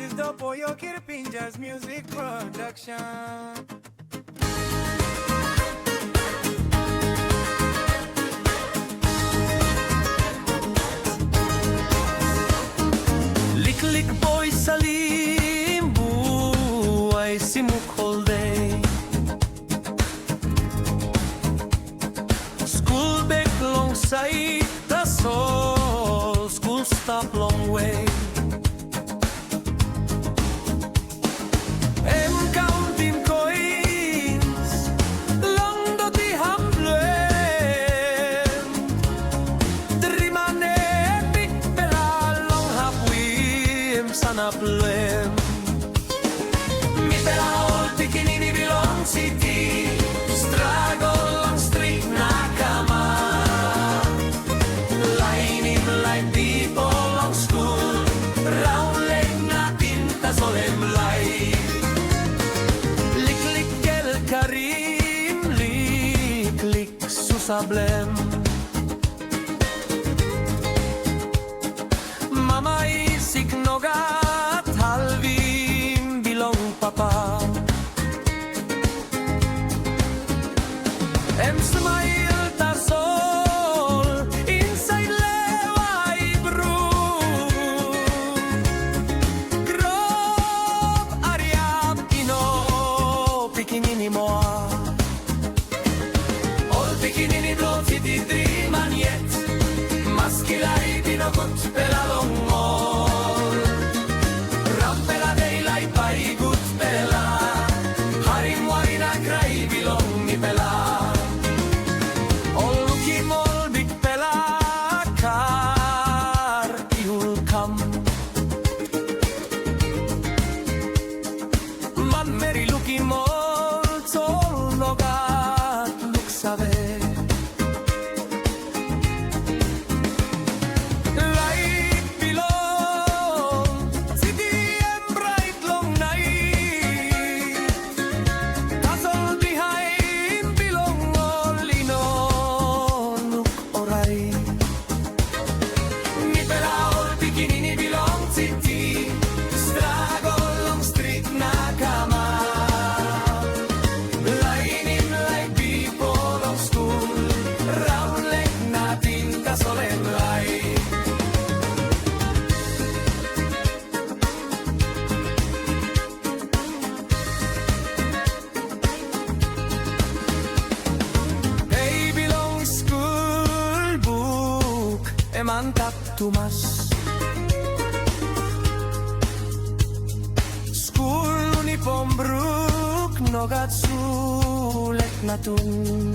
is the Pollo Kirpinjas music production. Lick boy salim buhay simuk whole day. School back long side the soul. School stop long way. Em counting coins long do ti hamblem. Trimane big bela long hapwim sanaplem. Mi bela old bikini belong city. Struggle on street nakama. Lining like people on school. Round leg natin tasolem light. Lick el karim, lick susablem. Mama isik nogat halvim bilong papa. Em smile ta sol inside lewai bru. Grob ariap ino pikinini moa. Ol pikinini blot city dream aniet. Maskilai pinogot pelalong mol. Rampela daylight pai gut pela. Haring warina cry bilong ni pela. All lucky mol big pela kar ihul kam. Man meri lucky mol tol nogat luk sabe. Light below city and bright long night. Tasol behind bilong all inonuk oray. Mi pela all bikinini bilong city. Struggle long street nakama. Lining like people of school. Round leg natin kasolem light. Hey bilong school book emantak tumas. School uniform brook nogat sulet natun.